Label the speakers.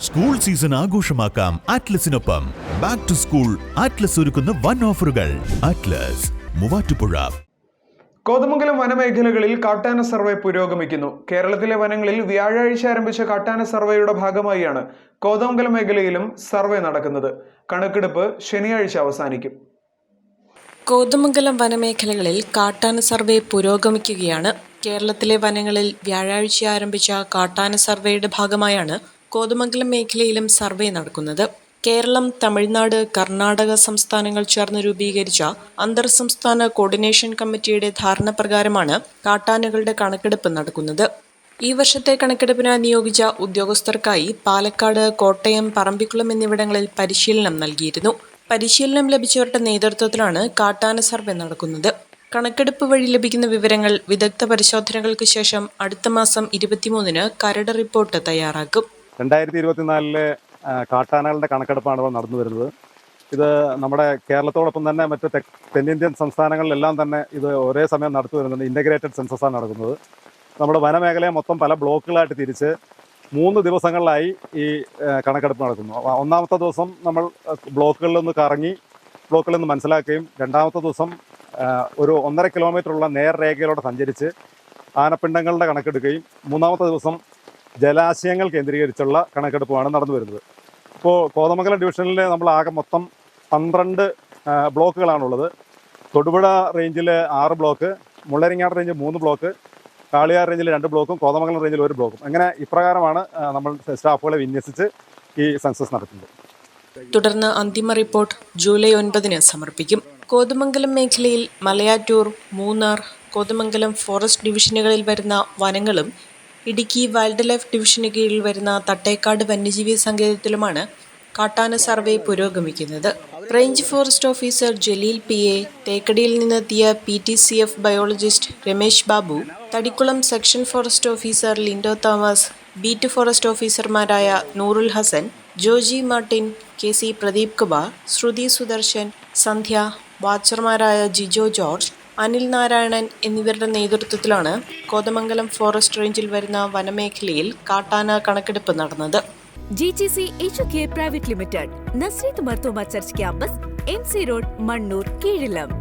Speaker 1: School season ആഘോഷമാക്കാം ആറ്റ്ലസിനൊപ്പം. Back to school Atlas ഒരുക്കുന്ന വൻ ഓഫറുകൾ. ആറ്റ്ലസ് മൂവാറ്റുപുഴ.
Speaker 2: കോതമംഗലം വനമേഖലകളിൽ കാട്ടാന സർവേ പുരോഗമിക്കുന്നു. കേരളത്തിലെ വനങ്ങളിൽ വ്യാഴാഴ്ച ആരംഭിച്ച കാട്ടാന സർവേയുടെ ഭാഗമായാണ് കോതമംഗലം മേഖലയിലും സർവേ നടക്കുന്നത്. കണക്കെടുപ്പ് ശനിയാഴ്ച അവസാനിക്കും.
Speaker 3: കോതമംഗലം വനമേഖലകളിൽ കാട്ടാന സർവേ പുരോഗമിക്കുകയാണ്. കേരളത്തിലെ വനങ്ങളിൽ വ്യാഴാഴ്ച ആരംഭിച്ച കാട്ടാന സർവേയുടെ ഭാഗമായാണ് കോതമംഗലം മേഖലയിലും സർവേ നടക്കുന്നത്. കേരളം, തമിഴ്നാട്, കർണാടക സംസ്ഥാനങ്ങൾ ചേർന്ന് രൂപീകരിച്ച അന്തർ സംസ്ഥാന കോർഡിനേഷൻ കമ്മിറ്റിയുടെ ധാരണപ്രകാരമാണ് കാട്ടാനകളുടെ കണക്കെടുപ്പ് നടക്കുന്നത്. ഈ വർഷത്തെ കണക്കെടുപ്പിന് നിയോഗിച്ച ഉദ്യോഗസ്ഥർക്കായി പാലക്കാട്, കോട്ടയം, പറമ്പിക്കുളം എന്നിവിടങ്ങളിൽ പരിശീലനം നൽകിയിരുന്നു. പരിശീലനം ലഭിച്ചവരുടെ നേതൃത്വത്തിലാണ് കാട്ടാന സർവേ നടക്കുന്നത്. കണക്കെടുപ്പ് വഴി ലഭിക്കുന്ന വിവരങ്ങൾ വിദഗ്ധ പരിശോധനകൾക്ക് ശേഷം അടുത്ത മാസം 23-ന് കരട് റിപ്പോർട്ട് തയ്യാറാക്കും.
Speaker 4: 2024 കാട്ടാനകളുടെ കണക്കെടുപ്പാണ് ഇപ്പോൾ നടന്നു വരുന്നത്. ഇത് നമ്മുടെ കേരളത്തോടൊപ്പം തന്നെ മറ്റ് തെന്നിന്ത്യൻ സംസ്ഥാനങ്ങളിലെല്ലാം തന്നെ ഇത് ഒരേ സമയം നടത്തി വരുന്നുണ്ട്. ഇൻ്റഗ്രേറ്റഡ് സെൻസസാണ് നടക്കുന്നത്. നമ്മുടെ വനമേഖലയെ മൊത്തം പല ബ്ലോക്കുകളായിട്ട് തിരിച്ച് 3 ദിവസങ്ങളിലായി ഈ കണക്കെടുപ്പ് നടക്കുന്നു. ഒന്നാമത്തെ ദിവസം നമ്മൾ ബ്ലോക്കുകളിൽ നിന്ന് കറങ്ങി ബ്ലോക്കുകളിൽ നിന്ന് മനസ്സിലാക്കുകയും, രണ്ടാമത്തെ ദിവസം ഒരു 1.5 കിലോമീറ്ററുള്ള നേർരേഖയിലൂടെ സഞ്ചരിച്ച് ആനപ്പിണ്ടങ്ങളുടെ കണക്കെടുക്കുകയും, മൂന്നാമത്തെ ദിവസം ജലാശയങ്ങൾ കേന്ദ്രീകരിച്ചുള്ള കണക്കെടുപ്പുമാണ് നടന്നു വരുന്നത്. ഇപ്പോൾ കോതമംഗലം ഡിവിഷനിൽ നമ്മൾ ആകെ മൊത്തം 12 ബ്ലോക്കുകളാണുള്ളത്. തൊടുപുഴ റേഞ്ചിൽ 6 ബ്ലോക്ക്, മുള്ളരിങ്ങാട് റേഞ്ചിൽ 3 ബ്ലോക്ക്, കാളിയാർ റേഞ്ചിൽ 2 ബ്ലോക്കും, കോതമംഗലം റേഞ്ചിൽ 1 ബ്ലോക്കും. അങ്ങനെ ഇപ്രകാരമാണ് നമ്മൾ സ്റ്റാഫുകളെ വിന്യസിച്ച് ഈ സെൻസസ് നടത്തുന്നത്.
Speaker 3: തുടർന്ന് അന്തിമ റിപ്പോർട്ട് ജൂലൈ 9-ന് സമർപ്പിക്കും. കോതമംഗലം മേഖലയിൽ മലയാറ്റൂർ, മൂന്നാർ, കോതമംഗലം ഫോറസ്റ്റ് ഡിവിഷനുകളിൽ വരുന്ന വനങ്ങളും ഇടുക്കി വൈൽഡ് ലൈഫ് ഡിവിഷന് കീഴിൽ വരുന്ന തട്ടേക്കാട് വന്യജീവി സങ്കേതത്തിലുമാണ് കാട്ടാന സർവേ പുരോഗമിക്കുന്നത്. Range forest officer Jaleel PA, തേക്കടിയിൽ നിന്നെത്തിയ PTCF biologist Ramesh Babu, Thadikkulam section forest officer Lindo Thomas, beat forest ഓഫീസർമാരായ നൂറുൽ ഹസൻ, ജോജി മാർട്ടിൻ, KC പ്രദീപ് കുമാർ, ശ്രുതി സുദർശൻ, സന്ധ്യ, വാച്ചർമാരായ ജിജോ ജോർജ്, അനിൽ നാരായണൻ എന്നിവരുടെ നേതൃത്വത്തിലാണ് കോതമംഗലം ഫോറസ്റ്റ് റേഞ്ചിൽ വരുന്ന വനമേഖലയിൽ കാട്ടാന കണക്കെടുപ്പ് നടന്നത്.
Speaker 5: GGC HK private limited, Nazreth Marthoma church campus, MC road, Mannoor, കീഴിലം.